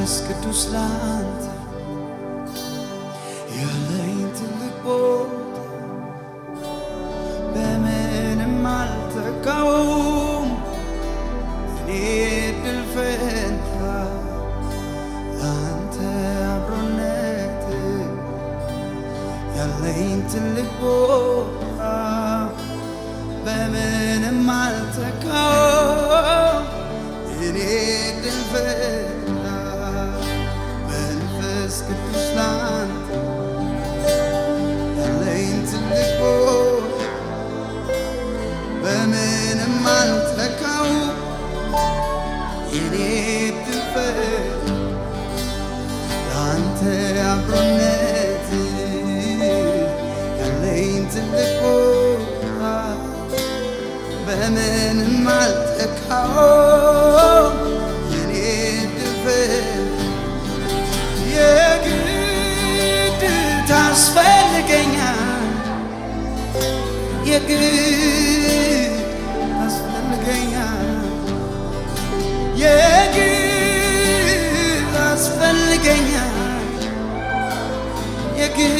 መንፈስ ቅዱስ ላንተ ያለኝ ትልቅ ቦታ በምንም አልተካውም። እኔ ድል ፈንታ ላንተ አብሮነት ያለኝ ትልቅ ቦታ በምንም አልተካውም። እኔ ድል ፈንታ መንፈስ ቅዱስ ላንተ ያለኝ ትልቅ ቦታ በምንም አልተካውም። እኔ ድል ፈንታ ላንተ አብሮነት ያለኝ ትልቅ ቦታ በምንም አልተካውም። የኔ ድል ፈንታ የግድ ታስፈልገኛል፣ የግድ ታስፈልገኛል፣ የግድ ታስፈልገኛል፣ የግድ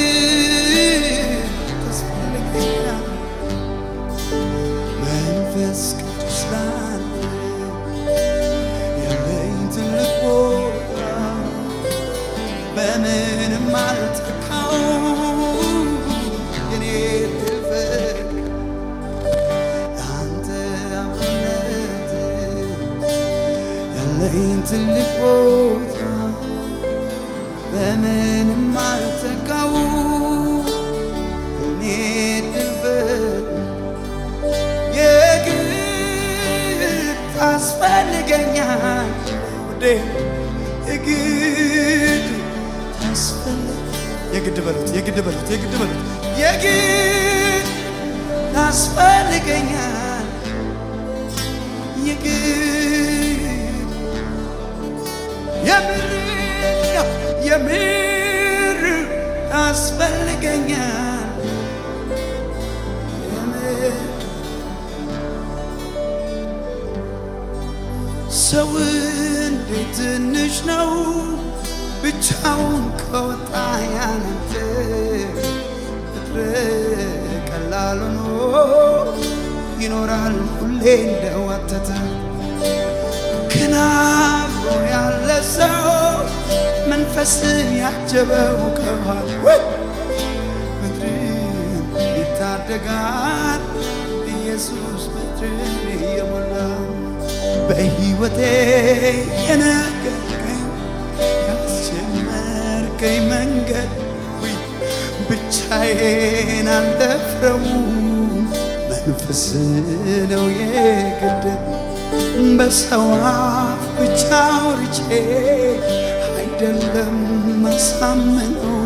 ታስፈልገኛል። መንፈስ ቅዱስ ላንተ ያለኝ ትልቅ ቦታ በምንም አልተካውም። የኔ ድል ፈንታ ላንተ አብሮነት ያለኝ ትልቅ ቦታ በምንም አልተካውም። የኔ ድል ፈንታ ታስፈልገኛል ውዴ የግድ የግድ በሉት የግድ በሉት የግድ በሉት የግድ ታስፈልገኛል፣ የግድ የምር ታስፈልገኛል። ሰው እንዴት ትንሽ ነው ብቻውን ከወጣ ያንተ ምድረ ቀላል ሆኖ ይኖራል ሁሌ እንደዋተተ። ግን አብሮ ያለ ሰው መንፈስ ያጀበው ከኋላ ምድርን ይታደጋል። ኢየሱስ ምድርን እየሞላ በሕይወቴ የነገርከኝ ያስጀመርከኝ መንገድ ብቻዬን አልደፍረውም። መንፈስ ነው የግድ በሰው አፍ ብቻ አውርቼ አይደለም ማሳመነው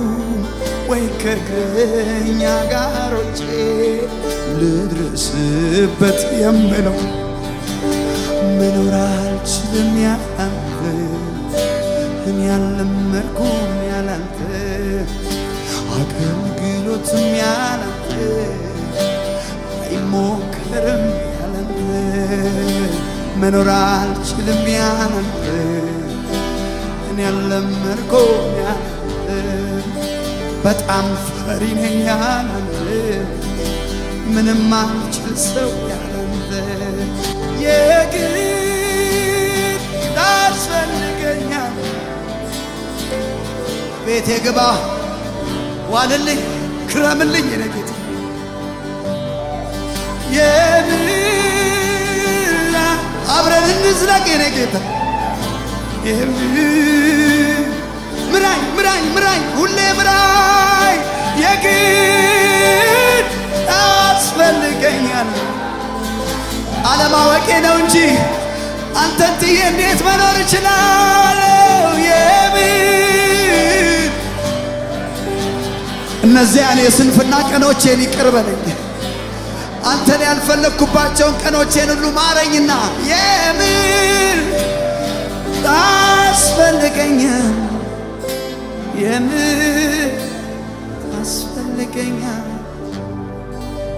ወይ ከእግረኛ ጋሮቼ ልድረስበት የምለው መኖር አልችልም ያላንተ እኔ ያልለመድኩም ያላንተ አገልግሎትም ያላንተ አይሞከርም ያላንተ መኖር አልችልም ያላንተ እኔ ያልለመድኩም ያላንተ በጣም ፈሪ ነኝ ያላንተ ምንም አልችል ሰው ያላንተ የግድ ታስፈልገኛል። ቤቴ ግባ ዋልልኝ ክረምልኝ የኔ ጌታ የምር አብረን እንዝለቅ የኔ ጌታ ምራኝ ምራኝ ምራኝ ሁሌ ምራኝ የግድ ታስፈልገኛል። አለማወቄ ነው እንጂ አንተን ጥዬ እንዴት መኖር እችላለሁ? የምን እነዚያን የስንፍና ቀኖቼን ይቅር በለኝ። አንተን ያልፈለግኩባቸውን ቀኖቼን ሁሉ ማረኝና የምን ታስፈልገኛል፣ የምን ታስፈልገኛል።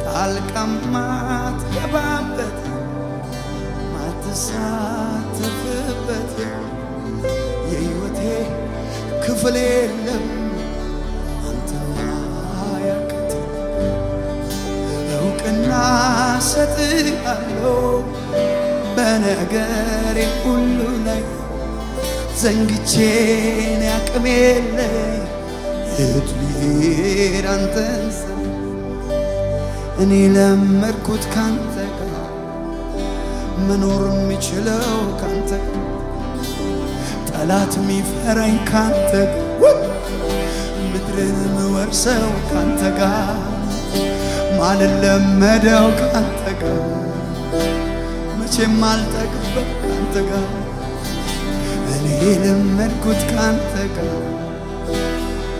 ጣልቃ ማትገባበት ማትሳተፍበት የሕይወቴ ክፍል የለም አንተማ ያቅት እውቅና ሰጥሃለሁ በነገሬ ሁሉ ላይ ዘንግቼን ያቅም የለኝ የት ልሄድ አንተን ስል እኔ ለመድኩት ካንተ ጋር መኖር የምችለው ካንተ ጋር ጠላት የሚፈራኝ ካንተ ጋር ምድርን ምወርሰው ካንተ ጋር ማልለመደው ካንተ ጋር መቼም አልጠግበው ካንተ ጋር እኔ ለመድኩት ካንተ ጋር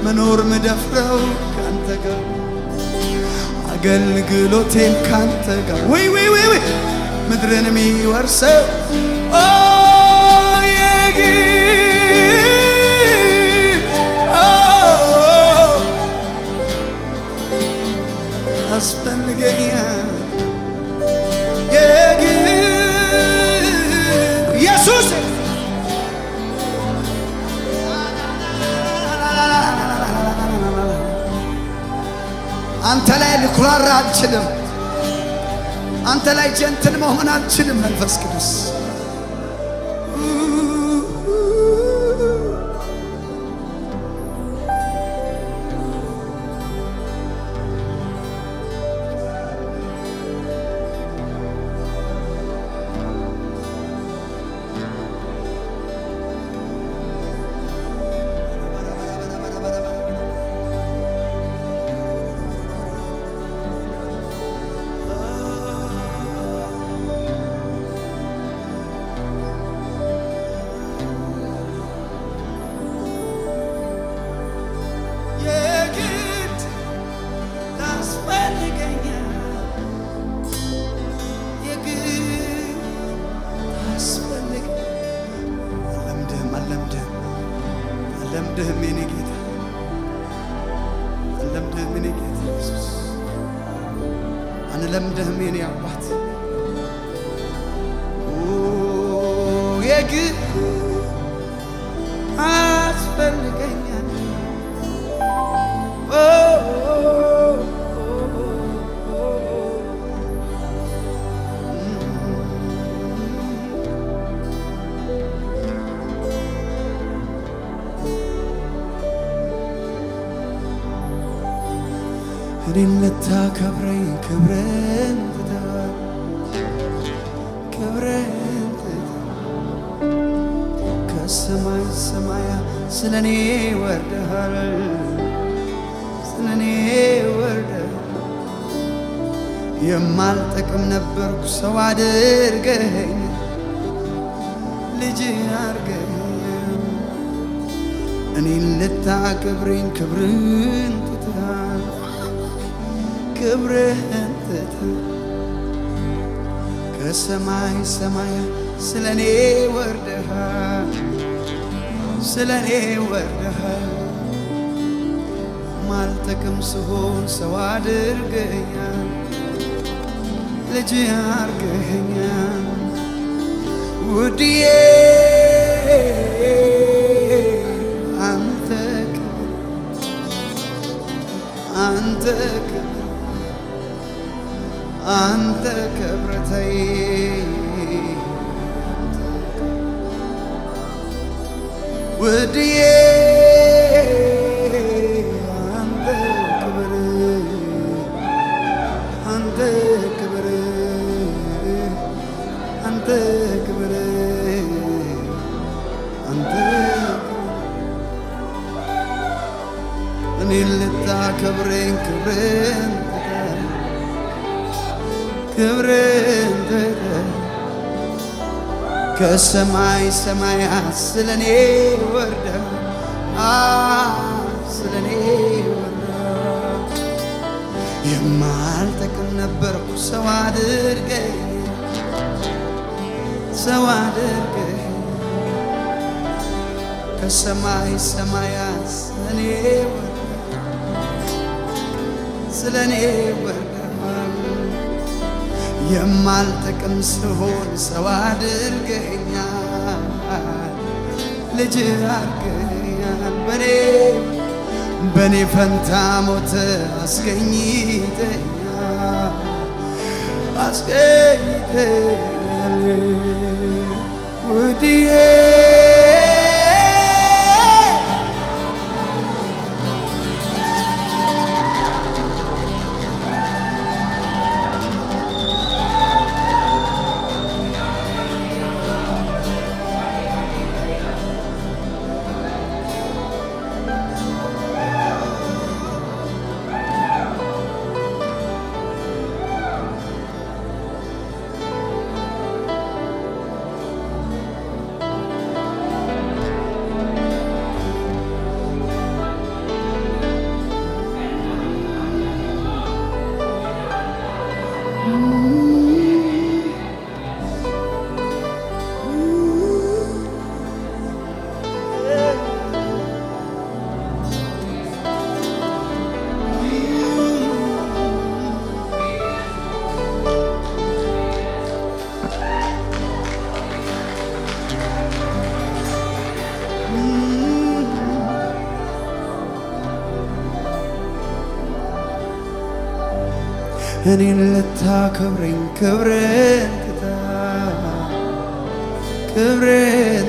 መኖር ምደፍረው ካንተ ጋር አገልግሎቴን ካንተ ጋር ወይ ምድርን የሚወርሰው አስፈልገኛል ኢየሱስ አንተ ላይ ልኩራራ አልችልም። አንተ ላይ ጀንትን መሆን አልችልም። መንፈስ ቅዱስ አለምድህም የኔ ጌታ አለምድህም የኔ ጌታ ኢየሱስ አንለምድህም የኔ አባት የግድ አስፈልገኛል እኔን ልታከብረኝ ክብርን ትተሃል ክብርን ትተሃል ከሰማይ ሰማያት ስለኔ ወርደሃል ስለኔ ወርደሃል የማልጠቅም ነበርኩ ሰው አድርገኸኝ ልጅ አድርገኸኝ እኔን ልታከብረኝ ክብርን ትተሃል ክብርህን ትተህ ከሰማይ ሰማያት ስለኔ ወርደሃል ስለኔ ወርደሃል ማልጠቅም ስሆን ሰው አድርገኛል ልጅ አድርገኛል ውድዬ አንተ አንተ ክብረተይ ውድዬ አንተ ክብር አንተ ክብር አንተ ክብር አንተ እኔን ልታከብረኝ ክብርን ክብርን ከሰማይ ሰማያት ስለኔ ወርደህ ስለኔ ወርደህ የማልጠቅም ነበርኩ ሰው አድርገኝ ከሰማይ ሰማያት ስለኔ ወርደህ የማልጠቅም ስሆን ሰው አድርገኛል ልጅ አድርገኛል አስገኝተኛል በኔ ፈንታ ሞት አስገኝተኛል ውድዬ እኔን ልታከብረኝ ክብሬን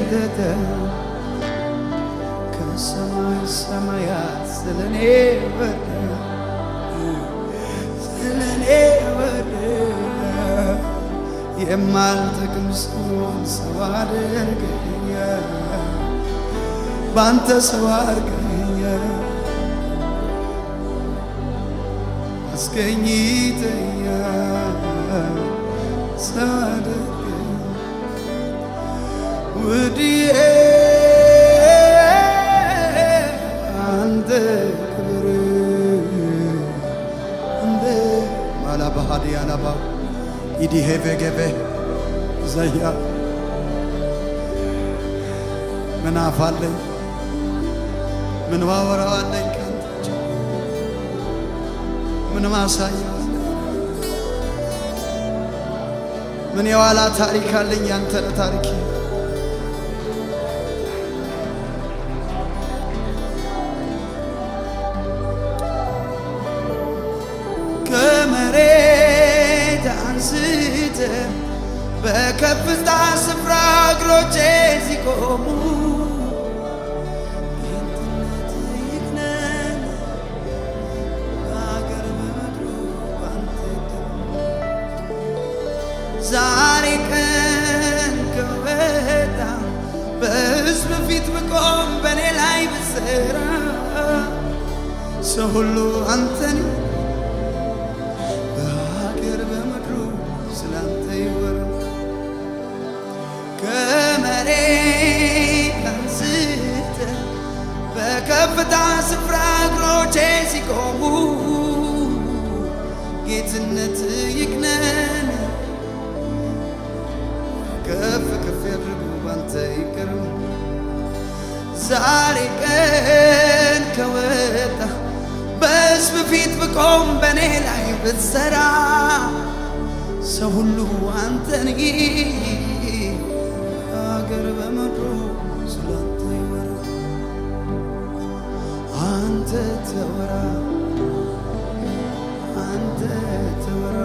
ትተህ ከሰማይ ሰማያት ስለኔ ወርደህ የማልጠቅም ሰው አድርገኸኛል ባንተ ሰው አድርገኸኛል አስገኝተኛል ሰው አድርገኸኛል ውድዬ አንተ ክብር እንደ ማላባሃዲ ያላባ ኢዲሄቬገቬ ዘያ ምን አፋለኝ ምን ማወራዋለኝ ካንተ ምን ማሳያ ምን የዋላ ታሪክ አለኝ ያንተ ታሪክ ከመሬት አንስተህ በከፍታ ስፍራ እግሮቼ ሲቆሙ ጌትነት ይግነን በአገር በምድሩ ባንተ ዛሬ ቀን ከወጣ በሕዝብ ፊት ብቆም በእኔ ላይ ብሰራ ሰው ሁሉ አንተን ከመሬት አንስተህ በከፍታ ስፍራ እግሮቼ ሲቆሙ ጌትነት ይግነን ከፍ ከፍ ያድርጉ ባንተ ይቅርም ዛሬ ቀን ከወጣ በሕዝብ ፊት ብቆም በእኔ ላይ ብትሰራ ሰው ሁሉ አንተን አገር በምድሩ ስላንተ ይወራ አንተ ተወራ አንተ ተወራ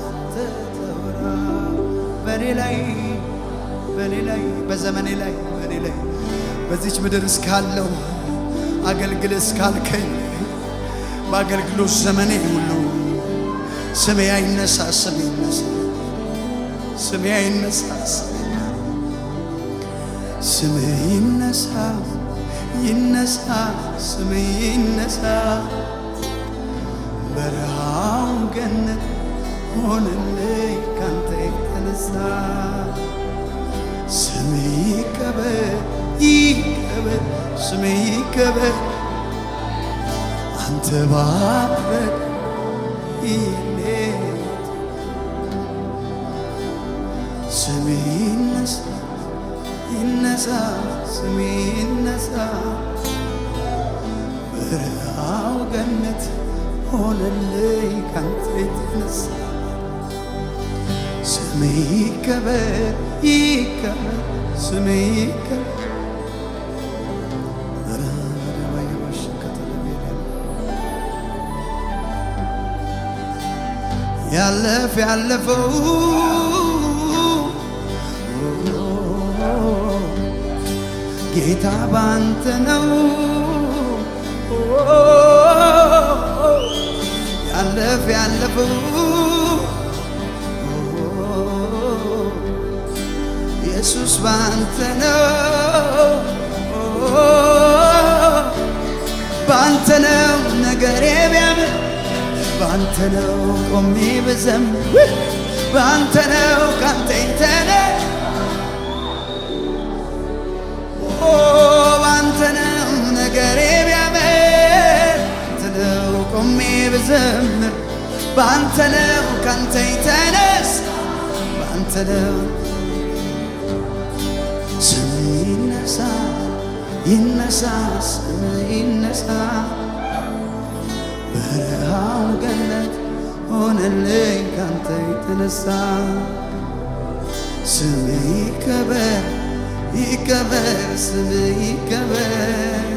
አንተ ተወራ በኔ ላይ በዘመኔ ላይ በኔ ላይ በዚች ምድር እስካለው አገልግል እስካልከኝ በአገልግሎት ዘመኔ ሁሉ ስሜ አይነሳ ስሜ ይነሳ ስሜ አይነሳ ስሜ ይነሳ ይነሳ ስሜ ይነሳ በረሃው ገነት ሆነልኝ ካንተ የተነሳ ስሜ ይከበር ይከበር ስሜ ይከበር አንተ ባትረድ ስሜ ይነሳ ይነሳ ስሜ ይነሳ በረሃው ገነት ሆነልኝ ካንተ የተነሳ ስሜ ይከበር ይከበር ስሜ ይከበር ያለፈው ጌታ ባንተ ነው ያለፈው ኢየሱስ ባንተ ነው ባንተ ነው ነገሬ ቢያምር ባንተ ነው ቆሜ ብዘምር ባንተ ነው ካንተ የተነሳ ባንተ ነው ነገሬ ቢያምር ባንተ ነው ቆሜ ብዘምር ባንተ ነው ካንተ የተነሳ ባንተ ነው ስምህ ይነሳ ይነሳ ስምህ ይነሳ በረሃው ገነት ሆነልኝ ካንተ የተነሳ ስምህ ይከበር ይከበር ስምህ ይከበር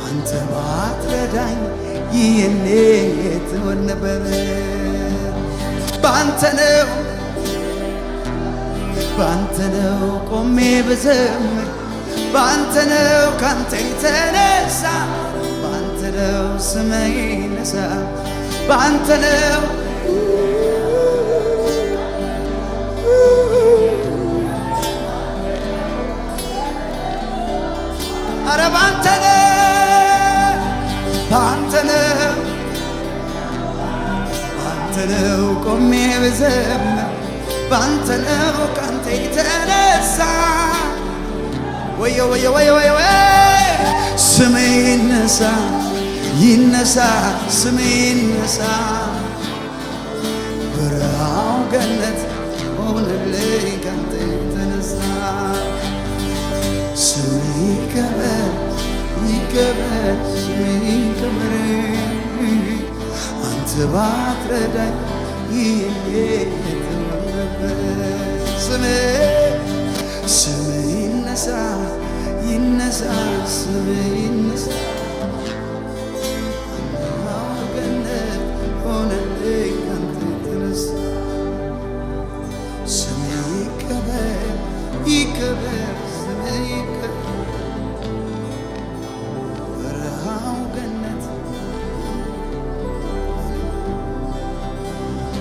አንተ ባትረዳኝ ይህኔ የት ሆን ነበር ባንተ ነው ቆሜ ብዘምር ባንተ ነው ካንተ የተነሳ ባንተ ነው ስምህ ይነሳ ባንተ ነው አረ ባንተ ነው ቆሜ ብዘምር ባንተ ነው ካንተ የተነሳ ወዮ ወዮ ወዮ ወዮ ስምህ ይነሳ ይነሳ ስምህ ይነሳ በረሃው ገነት ሆነልኝ ካንተ የተነሳ ስምህ ይከበር ይከበር ስምህ ይከበር አንተ ባትረዳኝ ይሄ ስምህ ይነሳ ይነሳ ስምህ ይነሳ ገነት ሆነልኝ ካንተ የተነሳ ስምህ ይከበር ይከበር ስምህ ይከበር በረሃው ገነት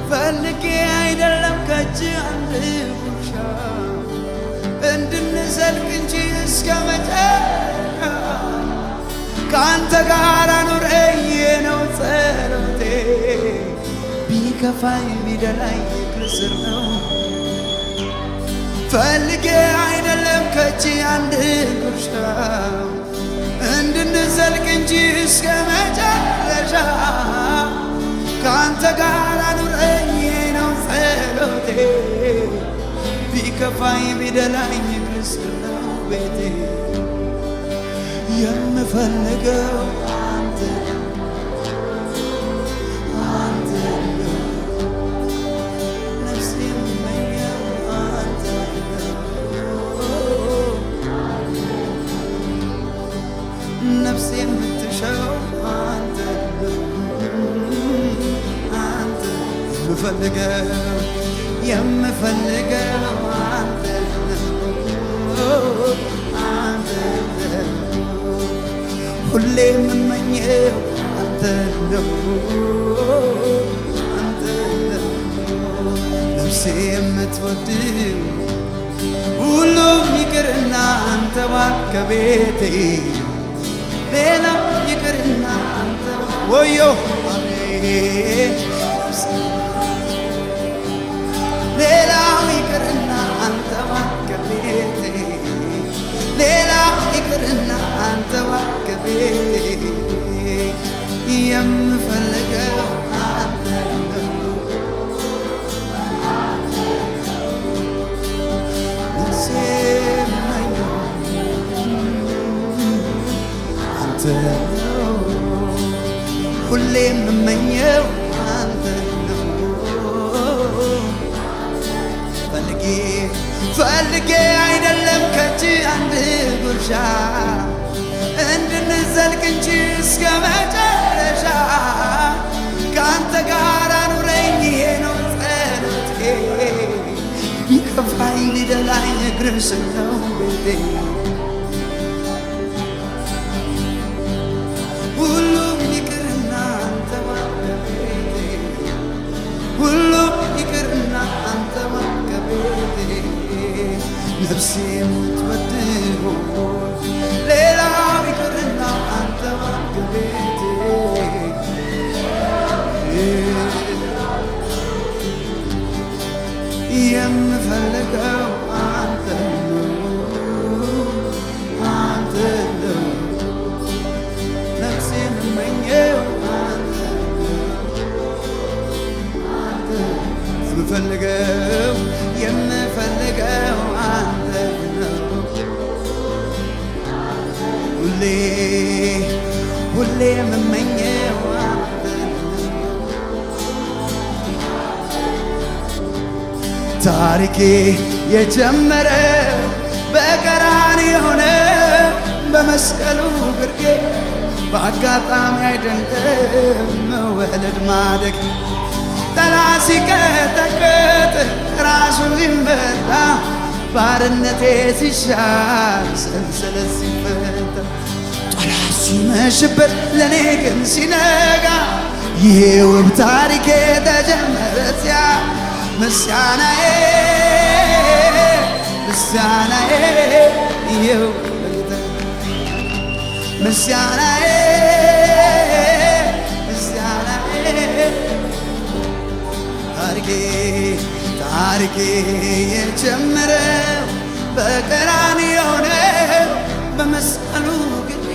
ፈልጌ አይደለም ከእጅ አንድ ጉርሻ እንድንዘልቅ እንጂ እስከ መጨረሻ ከአንተ ጋር ኑረኝ ነው ጸሎቴ ቢከፋኝ ቢደላኝ እግር ስር ነው ፈልጌ አይደለም ከእጅ አንድ ጉርሻ እንድንዘልቅ እንጂ እስከ መጨረሻ ከአንተ ጋር ኑረኝ ነው ጸሎቴ ቢከፋኝ ቢደላኝ እግር ስር ነው ቤቴ የምፈልገው አንተ ነው ነፍሴ የምመኘው አንተ ነው ነፍሴ የምትሻው አንተ ነው የምፈልገው አንተ ነው አንተ ነው ሁሌ የምመኘው አንተ ነው አንተ ነው ነፍሴ የምትወድው ሁሉም ይቅርና አንተ እባክህ ቤቴ ሌላው ይቅርና አንተ ወዮ ሌላው ይቅርና አንተ እባክህ ቤቴ ሌላው ይቅርና አንተ እባክህ ቤቴ የምፈልገው አንተ ነው ነፍሴ የምመኘው አንተ ነው ሁሌ የምመኘው አንተ ነው ፈልጌ ምስል ነው ቤቴ ሁሉም ይቅርና አንተ ባለቤቴ ሁሉም ይቅርና አንተ ባለቤቴ ነፍሴ የምትወድህ ሌላው ይቅርና አንተ ባለቤቴ የምፈልገው አንተ ነው አንተ ነው ነፍሴ የምመኘው አንተ የምፈልገው የምፈልገው አንተ ነው ሁሌ ሁሌ የምመኘው አንተ ነው ታሪኬ የጀመረ በቀራንዮ ነው በመስቀሉ ግርጌ በአጋጣሚ አይደለም መወለድ ማደግ ጠላት ሲቀጠቅጥ ራሱ ሲመታ ባርነቴ ሲሻር ሰንሰለት ሲፈታ ጠላት ሲመሽበት ለኔ ግን ሲነጋ ይሄ ውብ ታሪኬ ተጀመረ ሲያ ምስጋናዬ ምስጋናዬ ይኸው ምስጋናዬ ታሪኬ የጀመረው በቀራንዮ ነው በመስቀሉ ግርጌ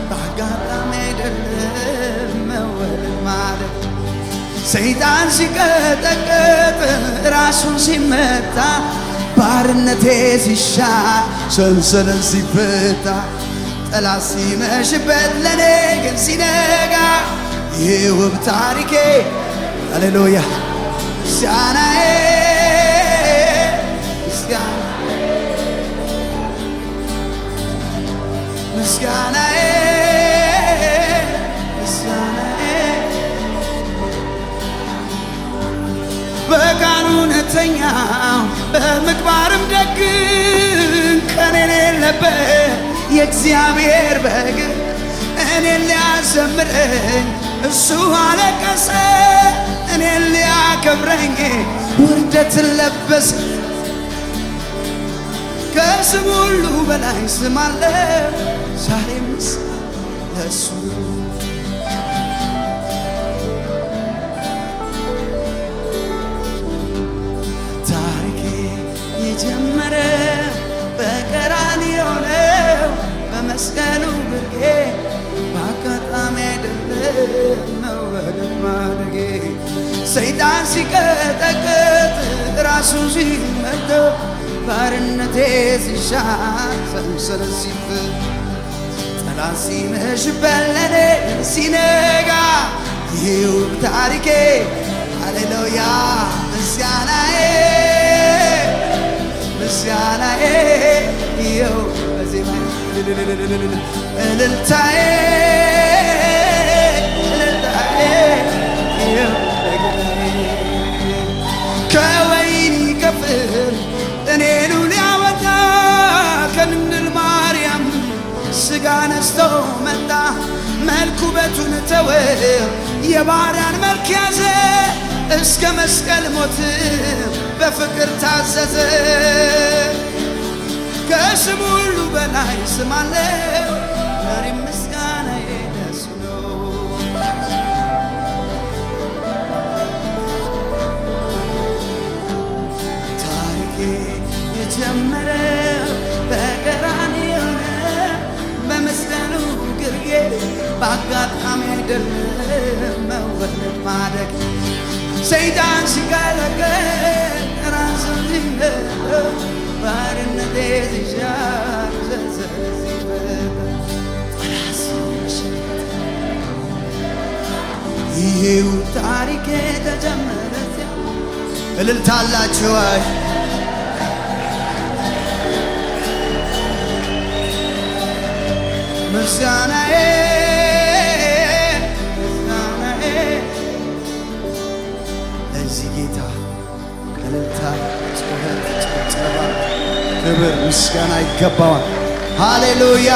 በአጋጣሚ አይደለም መወለድ ማለት ሰይጣን ሲቀጠቅጥ ራሱን ሲመታ ባርነቴ ሲሻር ሰንሰለት ሲፈታ ጠላት ሲመሽበት ለኔ ግን ሲነጋ ይህ ውብ ታሪኬ ሃሌሉያ ምስጋናዬ ምስጋናዬ በቃሉ እውነተኛ በምግባርም ደግ ከኔ የሌለበት የእግዚአብሔር በግ እኔን ሊያዘምረኝ እሱ አለቀሰ እኔን ሊያከብረኝ ውርደትን ለበሰ ከስም ሁሉ በላይ ስም አለ ዛሬም ለእሱ ታሪኬ የጀመረ በቀራንዮ ነው በመስቀሉ ግርጌ በአጋጣሚ አይደለም መወለድ ማደጌ ሰይጣን ሲቀጠቅጥ ራሱን ሲመታ ባርነቴ ሲሻር ሰንሰለት ሲፈታ ጠላት ሲመሽበት ለኔ ሲነጋ ይህ ውብ ታሪኬ ሃሌሉያ ምስጋናዬ ምስጋናዬ ይኸው በዜማ እልልታዬ እልልታዬ ይኸው ከወይኒ ከፍር እኔኑ ሊያወጣ ከድንግል ማርያም ሥጋ ነስቶ መጣ መልኩ ውበቱን ተወ የባሪያን መልክ ያዘ እስከ መስቀል ሞት በፍቅር ታዘዘ ከስም ሁሉ በላይ ስም አለው ዛሬም ምስጋናዬ ለእሱ ነው ታሪኬ የጀመረው በቀራንዮ ነው በመስቀሉ ግርጌ በአጋጣሚ አይደለም መወለድ ማደግ ሰይጣን ሲቀጠቅጥ ራሱን ሲመታ ባርነቴ ሲሻር ሰንሰለት ሲፈታ ጠላት ሲመሽበት ይሄው ታሪኬ ተጀመረ እልልታ አላችሁ አይ ምስጋናዬ ለዚህ ጌታ እልልታ ጩኸት ጭብጨባ ክብር ምስጋና ይገባዋል። ሃሌሉያ